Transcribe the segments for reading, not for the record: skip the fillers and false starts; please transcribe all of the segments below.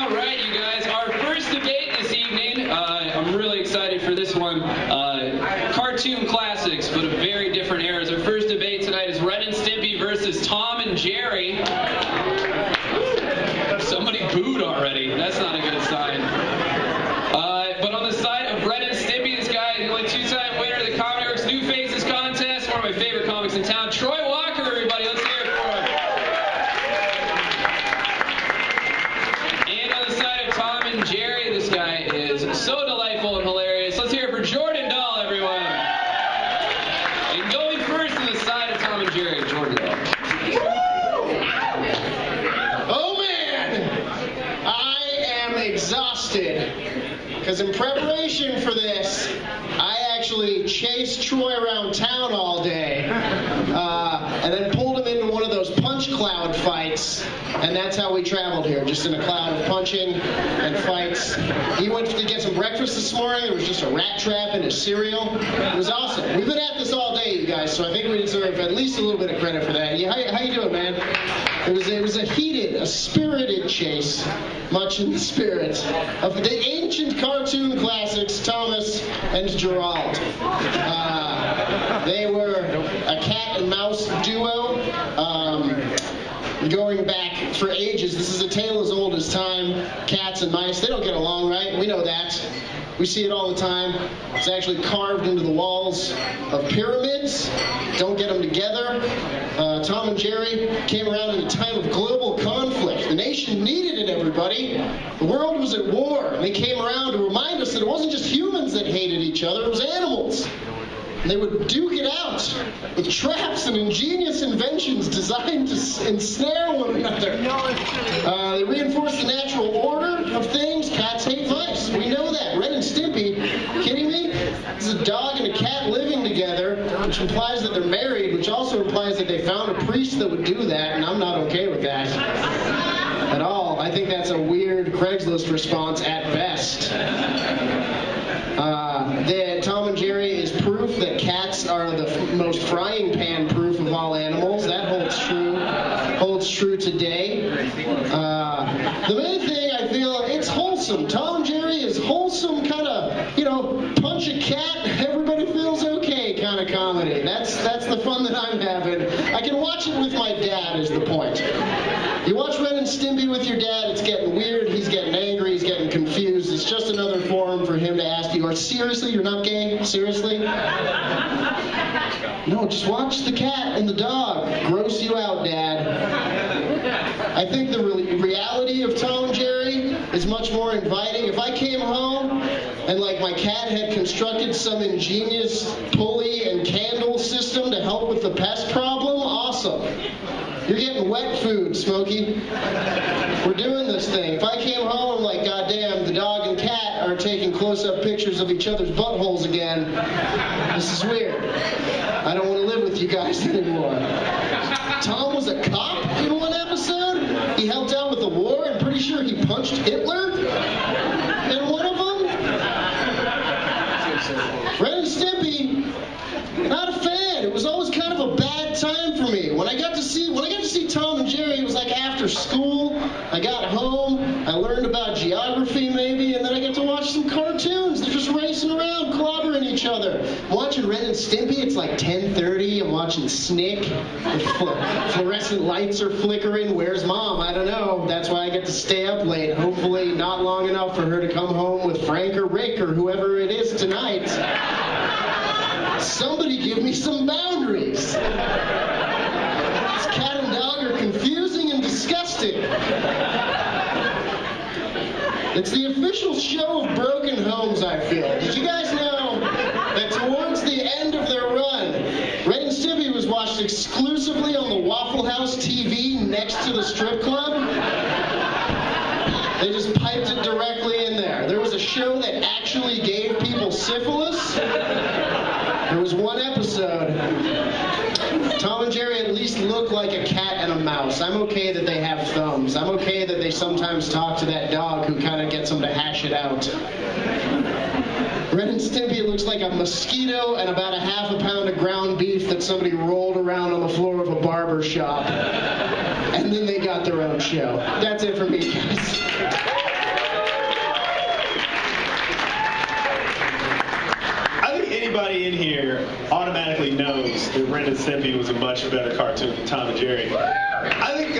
All right, you guys, our first debate this evening, I'm really excited for this one. Cartoon classics, but of very different eras. Our first debate tonight is Ren and Stimpy versus Tom and Jerry. Somebody booed already. That's not a good sign. But on the side of Ren and Stimpy, this guy is like two-time winner of the Comedy Network's New Faces contest, one of my favorite comics in town, Troy Walker, everybody. Let's hear it for him. And on the side of Tom and Jerry, this guy is so delightful and hilarious. Let's hear it for Jordan Dahl, everyone. And going first on the side of Tom and Jerry, Jordan Dahl. Oh man, I am exhausted because in preparation for this, I actually chased Troy around town all day and then pulled him into one of those punch cloud fights, and that's how we traveled here, just in a cloud of punching and fights. He went to get some breakfast this morning. There was just a rat trap in his cereal. It was awesome. We've been at this all day, you guys, so I think we deserve at least a little bit of credit for that. How you doing, man? It was a heated, a spirited chase, much in the spirit of the ancient cartoon classics, Thomas and Gerald. They were a cat and mouse duo, going back for ages. This is a tale as old as time. Cats and mice, they don't get along, right? We know that. We see it all the time. It's actually carved into the walls of pyramids. Don't get them together. Tom and Jerry came around in a time of global conflict. The nation needed it, everybody. The world was at war. And they came around to remind us that it wasn't just humans that hated each other, it was animals. And they would duke it out with traps and ingenious inventions designed to ensnare one another. They reinforced the natural order of things. Cats hate mice. We know that. Ren and Stimpy, kidding me? This is a dog and a cat living together, which implies that they're married, which also implies that they found a priest that would do that, and I'm not okay with that at all. I think that's a weird Craigslist response at best. Tom and Jerry is proof that cats are the most frying pan proof of all animals. That holds true today. The main thing, I feel, it's wholesome. Tom and Jerry is wholesome, kind of, punch a cat, everybody feels okay kind of comedy. That's the fun that I'm having. I can watch it with my dad is the point. You watch Ren and Stimpy with your dad, it's getting weird, he's getting angry, he's getting confused. It's just another forum for him to ask you, seriously, you're not gay? Seriously? No, just watch the cat and the dog gross you out, Dad. I think the reality of Tom and Jerry is much more inviting. If I came home and my cat had constructed some ingenious pulley and candle system to help with the pest problem, awesome. You're getting wet food, Smokey. We're doing this thing. If I came home goddamn, the dog and cat are taking close-up pictures of each other's buttholes again, this is weird. I don't want to live with you guys anymore. Tom was a cop in one episode. He helped out with the war. I'm pretty sure he punched Hitler in one of them. Ren and Stimpy, not a fan. It was always kind of a bad time for me. When I got to see Tom and Jerry, it was like after school. I got home, I learned about geography maybe, and then I got to watch some cartoons. They're just racing around, clobbering each other. I'm watching Ren and Stimpy, it's like 10:30. I'm watching Snick. The fluorescent lights are flickering. Where's Mom? I don't know. That's why I get to stay up late. Hopefully not long enough for her to come home with Frank or Rick or whoever it is tonight. Somebody give me some boundaries. This cat and dog are confusing and disgusting. It's the official show of broken homes, I feel. Did you guys know that towards the end of their run, Ren and Stimpy was watched exclusively on the Waffle House TV next to the strip club? They just piped it directly in there. There was a show that actually gave people syphilis. There was one episode. Tom and Jerry at least look like a cat and a mouse. I'm okay that they have thumbs. I'm okay that they sometimes talk to that dog who kind of gets them to hash it out. Ren and Stimpy looks like a mosquito and about a half a pound of ground beef that somebody rolled around on the floor of a barber shop. And then they got their own show. That's it for me, guys. believes that Ren and Stimpy was a much better cartoon than Tom and Jerry. I think,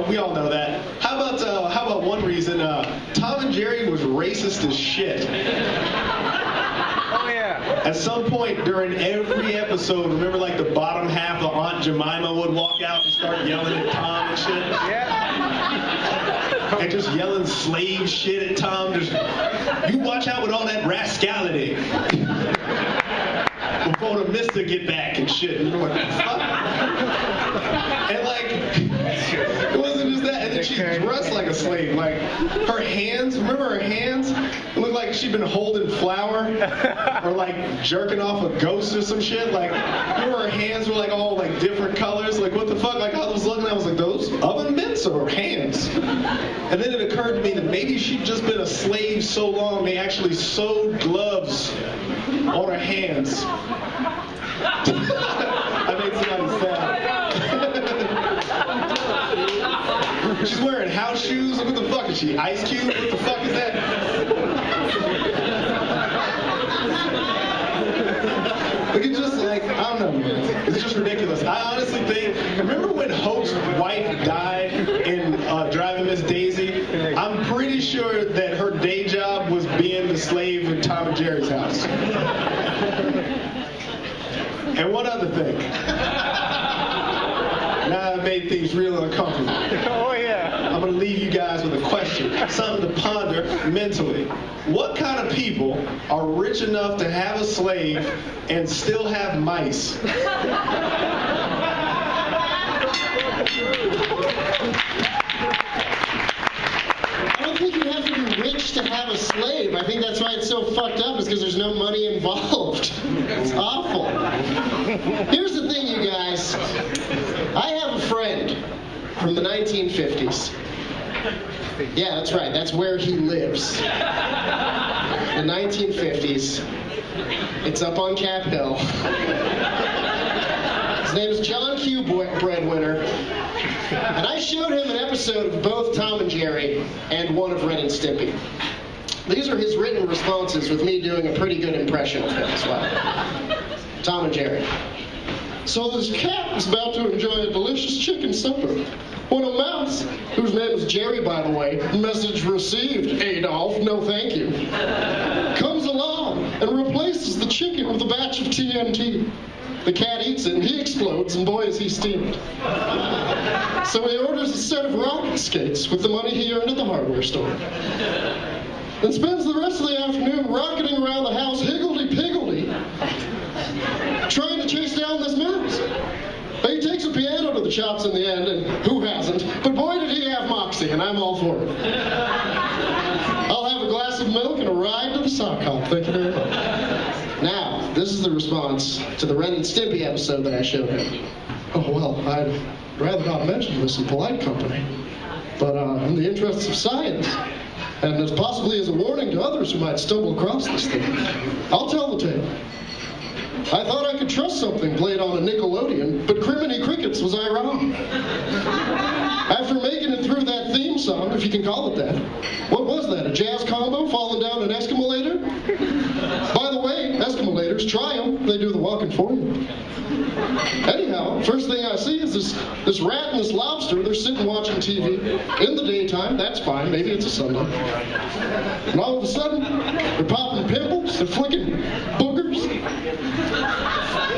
we all know that. How about one reason? Tom and Jerry was racist as shit. Oh, yeah. At some point during every episode, remember like the bottom half of Aunt Jemima would walk out and start yelling at Tom and shit? Yeah. And just yelling slave shit at Tom. Just, you watch out with all that rascality. Before the mister get back and shit. You know what the fuck? And like, it wasn't just that. And then she dressed like a slave. Like, her hands, remember her hands? It looked like she'd been holding flour or like jerking off a ghost or some shit. Like, remember her hands were like all like different colors? Like, what the fuck? Like, I was looking, I was like, those oven mitts or hands? And then it occurred to me that maybe she'd just been a slave so long they actually sewed gloves on her hands. I made somebody sad. She's wearing house shoes. What the fuck is she? Ice Cube? What the fuck is that? Look, it's just like, I don't know, man. It's just ridiculous. I honestly think, remember when Hope's wife died in Driving Miss Daisy? I'm pretty sure that her day job was being the slave in Tom and Jerry's house. And one other thing. Now I've made things real uncomfortable. Oh, yeah. I'm going to leave you guys with a question, something to ponder mentally. What kind of people are rich enough to have a slave and still have mice? I don't think you have to be rich to have a slave. I think that's why it's so fucked up, is because there's no money involved. It's awful. Here's the thing, you guys. I have a friend from the 1950s. Yeah, that's right. That's where he lives. The 1950s. It's up on Cap Hill. His name is John Q. Breadwinner. And I showed him an episode of both Tom and Jerry and one of Ren and Stimpy. These are his written responses with me doing a pretty good impression of him as well. Tom and Jerry. So this cat was about to enjoy a delicious chicken supper when a mouse, whose name is Jerry, by the way, message received, Adolf, no thank you, comes along and replaces the chicken with a batch of TNT. The cat eats it and he explodes, and boy is he steamed. So he orders a set of rocket skates with the money he earned at the hardware store. And spends the rest of the afternoon rocketing around the house higgledy-piggledy, trying to chase down this mouse. He takes a piano to the chops in the end, and who hasn't? But boy did he have moxie, and I'm all for it. I'll have a glass of milk and a ride to the sock hop. Thank you very much. Now, this is the response to the Ren and Stimpy episode that I showed him. Oh, well, I'd rather not mention this in polite company, but in the interests of science, and as possibly as a warning to others who might stumble across this thing, I'll tell the tale. I thought I could trust something played on a Nickelodeon, but Criminy Crickets was I wrong. After making it through that theme song, if you can call it that, what was that, a jazz combo falling down an Eskimolator? By the way, Eskimolators, try them. They do the walking for you. Anyhow, first thing I see is this rat and this lobster. They're sitting watching TV in the daytime. That's fine. Maybe it's a Sunday. And all of a sudden, they're popping pimples. They're flicking boogers.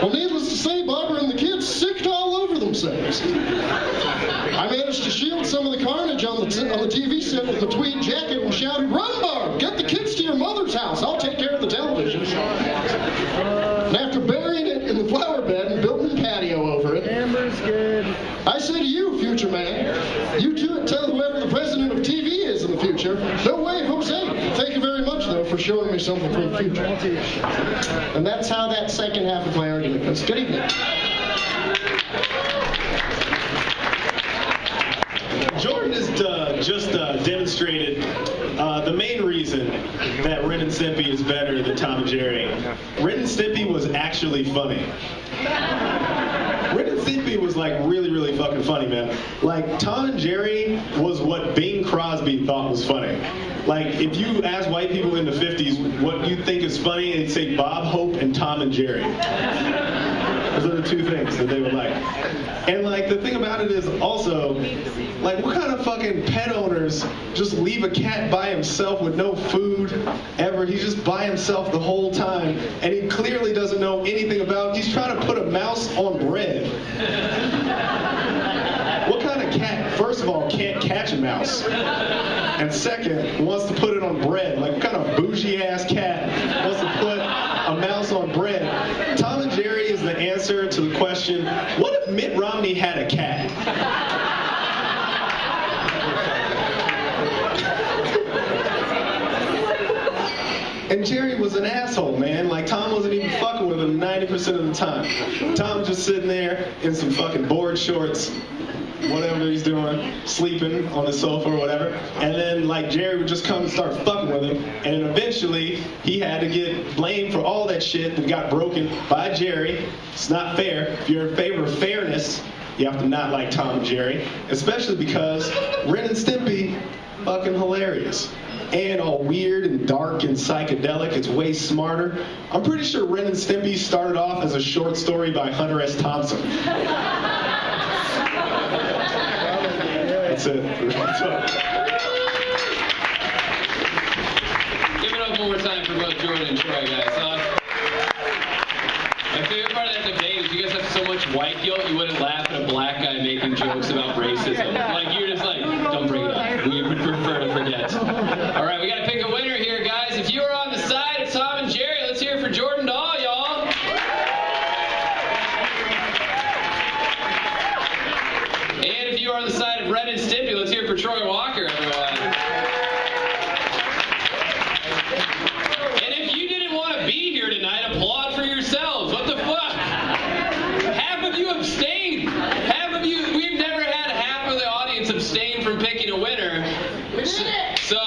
Well, needless to say, Barbara and the kids sicked all over themselves. I managed to shield some of the carnage on the TV set with a tweed jacket and shouted, "Run, Barb! Get the kids to your mother's house. I'll take care of the television." And after burying it in the flower bed and building a patio over it, I say to you, future man, you too tell whoever the president of TV is in the future, no way, Jose. Thank you very much, though, for showing me something from the future. And that's how that second half of my argument goes. Good evening. Jordan has just demonstrated the main reason that Ren and Stimpy is better than Tom and Jerry. Ren and Stimpy was actually funny. Ren and Stimpy was like really, really fucking funny, man. Like, Tom and Jerry was what Bing Crosby thought was funny. Like, if you ask white people in the 50s what you think is funny, they'd say Bob Hope and Tom and Jerry. Those are the two things that they would like. And like the thing about it is also, like what kind of fucking pet owners just leave a cat by himself with no food ever? He's just by himself the whole time, and he clearly doesn't know anything about it. He's trying to put a mouse on bread. What kind of cat, first of all, can't catch a mouse? And second, wants to put it on bread? Like what kind of bougie ass cat wants to put a mouse on bread? Tom and Jerry is the answer to the question, what if Mitt Romney had a cat? And Jerry was an asshole, man. Like, Tom wasn't even fucking with him 90% of the time. Tom was just sitting there in some fucking board shorts, whatever he's doing, sleeping on the sofa or whatever. And then, like, Jerry would just come and start fucking with him. And then eventually, he had to get blamed for all that shit that got broken by Jerry. It's not fair. If you're in favor of fairness, you have to not like Tom and Jerry. Especially because Ren and Stimpy, fucking hilarious. And all weird and dark and psychedelic. It's way smarter. I'm pretty sure Ren and Stimpy started off as a short story by Hunter S. Thompson. That's it. That's it. Give it up one more time for both Jordan and Troy, guys. My favorite part of that debate is you guys have so much white guilt, you wouldn't laugh at a black guy making jokes about racism. Like, you're just like, don't bring it up. We would prefer to forget. All right, we got to pick a winner here, guys. If you are on the side of Tom and Jerry, let's hear it for Jordan Dahl, y'all. And if you are on the side of Ren and Stimpy, let's hear it for Troy Walker, everyone. And if you didn't want to be here tonight, applaud for yourselves. What the fuck? Half of you abstained. Half of you, we've never had half of the audience abstain from picking a winner. So